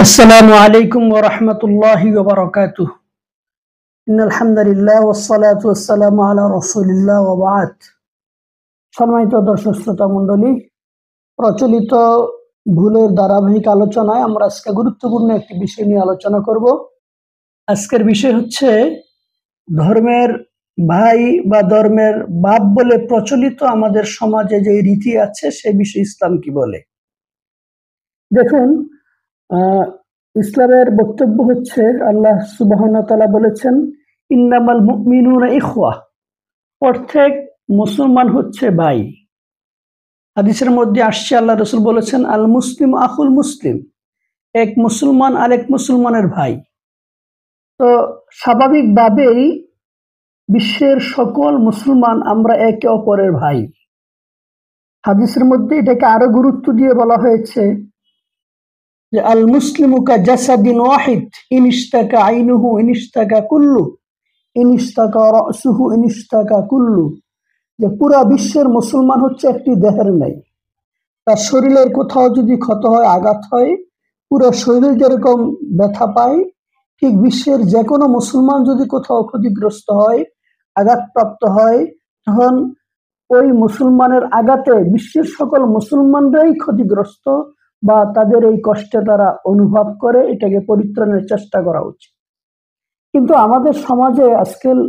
আসসালামু আলাইকুম ওয়া রাহমাতুল্লাহি ওয়া বারাকাতুহু। ইন্নাল হামদুলিল্লাহ ওয়াস সালাতু ওয়াস সালামু আলা রাসূলিল্লাহ ওয়া বা'দ। সম্মানিত দর্শক শ্রোতা মণ্ডলী, প্রচলিত ভুলের ধারাবাহিক আলোচনায় আমরা আজকে গুরুত্বপূর্ণ একটি বিষয় নিয়ে আলোচনা করব। আজকের বিষয় হচ্ছে ধর্মের ভাই বা ধর্মের বাপ বলে প্রচলিত আমাদের সমাজে যে রীতি আছে সেই বিষয়ে ইসলাম কি বলে। দেখুন, ইসলামের বক্তব্য হচ্ছে আল্লাহ সুবহানাহু ওয়া তাআলা বলেছেন, ইন্নামাল মুমিনুনা ইখওয়া, প্রত্যেক মুসলমান হচ্ছে ভাই। হাদিসের মধ্যে আসছে আল্লাহ রাসূল বলেছেন, আল মুসলিম আখুল মুসলিম, এক মুসলমান আরেক মুসলমানের ভাই। তো স্বাভাবিকভাবেই বিশ্বের সকল মুসলমান আমরা একে অপরের ভাই। হাদিসের মধ্যে এটাকে আরো গুরুত্ব দিয়ে বলা হয়েছে যে আল মুসলিমু কা জাসাদিন ওয়াহিদ, ইনিশতাকা আইনুহু ইনিশতাকা কুল্লু, ইনিশতাকা রাসুহু ইনিশতাকা কুল্লু, যে পুরা বিশ্বের মুসলমান হচ্ছে একটি দেহের ন্যায়। তার শরীরের কোথাও যদি ক্ষত হয়, আঘাত হয়, পুরো শরীর যেরকম ব্যথা পায়, ঠিক বিশ্বের যে কোনো মুসলমান যদি কোথাও ক্ষতিগ্রস্ত হয়, আঘাতপ্রাপ্ত হয়, তখন ওই মুসলমানের আঘাতে বিশ্বের সকল মুসলমানরাই ক্ষতিগ্রস্ত বা তাদের এই কষ্টে তারা অনুভব করে। এটাকে পরিত্রাণের চেষ্টা করা উচিত। কিন্তু আমাদের সমাজে আজকাল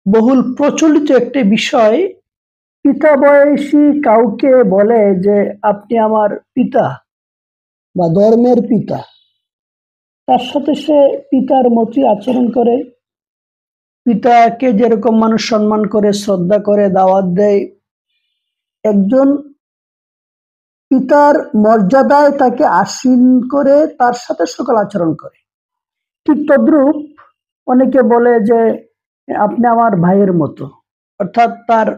বহুল প্রচলিত একটি বিষয়, পিতা বয়সী কাউকে বলে যে আপনি আমার পিতা বা ধর্মের পিতা, তার সাথে সে পিতার মতই আচরণ করে। পিতাকে যেরকম মানুষ সম্মান করে, শ্রদ্ধা করে, দাওয়াত দেয়, একজন পিতার মর্যাদায় তাকে আসীন করে তার সাথে সকল আচরণ করে। ঠিক তদ্রূপ অনেকে বলে যে আপনি আমার ভাইয়ের মতো, অর্থাৎ তার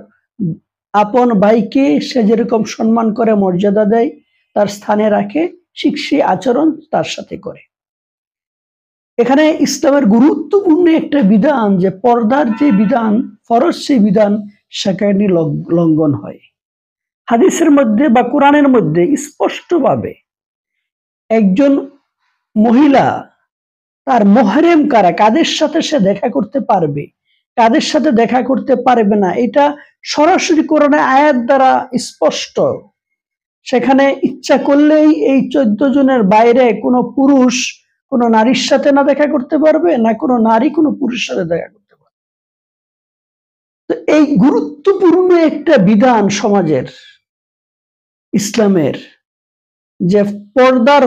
আপন ভাইকে সে যেরকম সম্মান করে, মর্যাদা দেয়, তার স্থানে রাখে, ঠিক সেই আচরণ তার সাথে করে। এখানে ইসলামের গুরুত্বপূর্ণ একটা বিধান, যে পর্দার যে বিধান, ফরজ সেই বিধান সেখানে লঙ্ঘন হয়। হাদিসের মধ্যে বা কোরআনের মধ্যে স্পষ্টভাবে একজন মহিলা তার মুহররম কারা, কাদের সাথে সে দেখা করতে পারবে, কাদের সাথে দেখা করতে পারবে না, এটা সরাসরি কোরআনের আয়াত দ্বারা স্পষ্ট। সেখানে ইচ্ছা করলেই এই 14 জনের বাইরে কোনো পুরুষ কোনো নারীর সাথে না দেখা করতে পারবে, না কোনো নারী কোনো পুরুষের সাথে দেখা করতে পারবে। তো এই গুরুত্বপূর্ণ একটা বিধান সমাজের, ইসলামের, যে পর্দার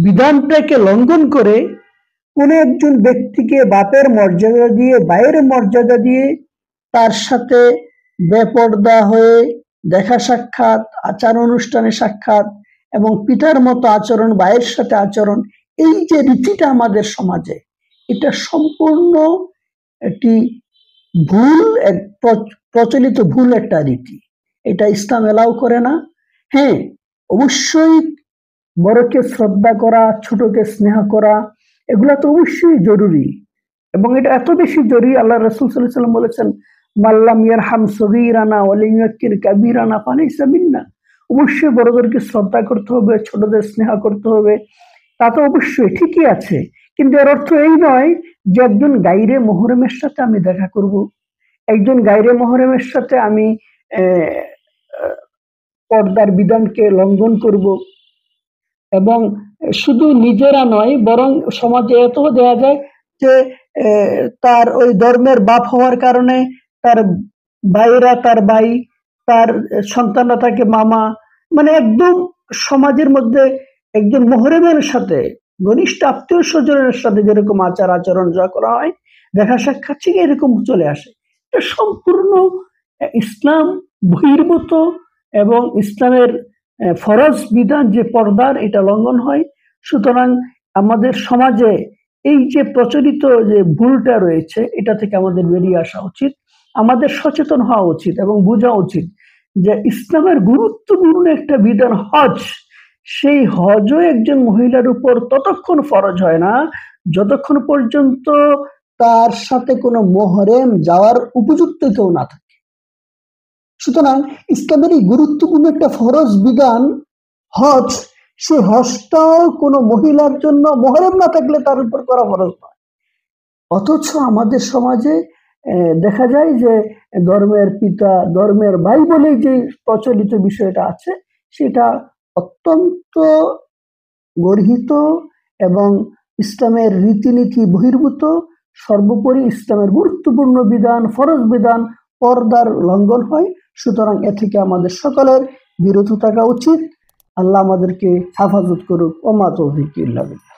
বিধানটাকে লঙ্ঘন করে কোন একজন ব্যক্তিকে বাপের মর্যাদা দিয়ে, ভাইয়ের মর্যাদা দিয়ে তার সাথে বেপর্দা হয়ে দেখা সাক্ষাৎ, আচার অনুষ্ঠানে সাক্ষাৎ এবং পিতার মতো আচরণ, ভাইয়ের সাথে আচরণ, এই যে রীতিটা আমাদের সমাজে, এটা সম্পূর্ণ একটি ভুল, এক প্রচলিত ভুল একটা রীতি। এটা ইসলাম এলাও করে না। হ্যাঁ, অবশ্যই বড়কে শ্রদ্ধা করা, ছোটকে স্নেহ করা, এগুলা তো অবশ্যই জরুরি, এবং এটা এত বেশি জরুরি, আল্লাহ রাসূল সাল্লাল্লাহু আলাইহি ওয়াসাল্লাম বলেছেন, মাল্লাম ইয়ারহাম সগীরানা ওয়া লা ইউক্কির কাবীরানা ফালাইসা মিন্না। অবশ্যই বড়দেরকে শ্রদ্ধা করতে হবে, ছোটদের স্নেহ করতে হবে। তা তো অবশ্যই ঠিকই আছে, কিন্তু এর অর্থ এই নয় যে একজন গায়রে মুহররমের সাথে আমি দেখা করব, একজন গায়রে মুহররমের সাথে আমি পর্দার বিধানকে লঙ্ঘন করব। এবং শুধু নিজেরা নয়, বরং সমাজে এত দেখা যায় যে তার ওই ধর্মের বাপ হওয়ার কারণে তার ভাইরা তার ভাই, তার সন্তানরা তাকে মামা, মানে একদম সমাজের মধ্যে একজন মুহররমের সাথে, ঘনিষ্ঠ আত্মীয় স্বজনের সাথে যেরকম আচার আচরণ যা করা হয়, দেখা সাক্ষাৎ, ঠিক এরকম চলে আসে। এটা সম্পূর্ণ ইসলাম বহির্ভূত এবং ইসলামের ফরজ বিধান যে পর্দার, এটা লঙ্ঘন হয়। সুতরাং আমাদের সমাজে এই যে প্রচলিত যে ভুলটা রয়েছে, এটা থেকে আমাদের বেরিয়ে আসা উচিত। আমাদের সচেতন হওয়া উচিত এবং বোঝা উচিত যে ইসলামের গুরুত্বপূর্ণ একটা বিধান হজ, সেই হজও একজন মহিলার উপর ততক্ষণ ফরজ হয় না যতক্ষণ পর্যন্ত তার সাথে কোনো মুহররম যাওয়ার উপযুক্ত কেউ না থাকে। সুতরাং ইসলামের এই গুরুত্বপূর্ণ একটা ফরজ বিধান হজ, সে হজটাও কোনো মহিলার জন্য মুহররম না থাকলে তার উপর করা ফরজ নয়। অথচ আমাদের সমাজে দেখা যায় যে ধর্মের পিতা ধর্মের ভাই বলেই যে প্রচলিত বিষয়টা আছে সেটা অত্যন্ত গর্হিত এবং ইসলামের রীতিনীতি বহির্ভূত। সর্বোপরি ইসলামের গুরুত্বপূর্ণ বিধান ফরজ বিধান পর্দার লঙ্ঘন হয়। সুতরাং এ থেকে আমাদের সকলের বিরত থাকা উচিত। আল্লাহ আমাদেরকে হেফাজত করুক। ওমা তৌফিক ইল্লা বিল্লাহ।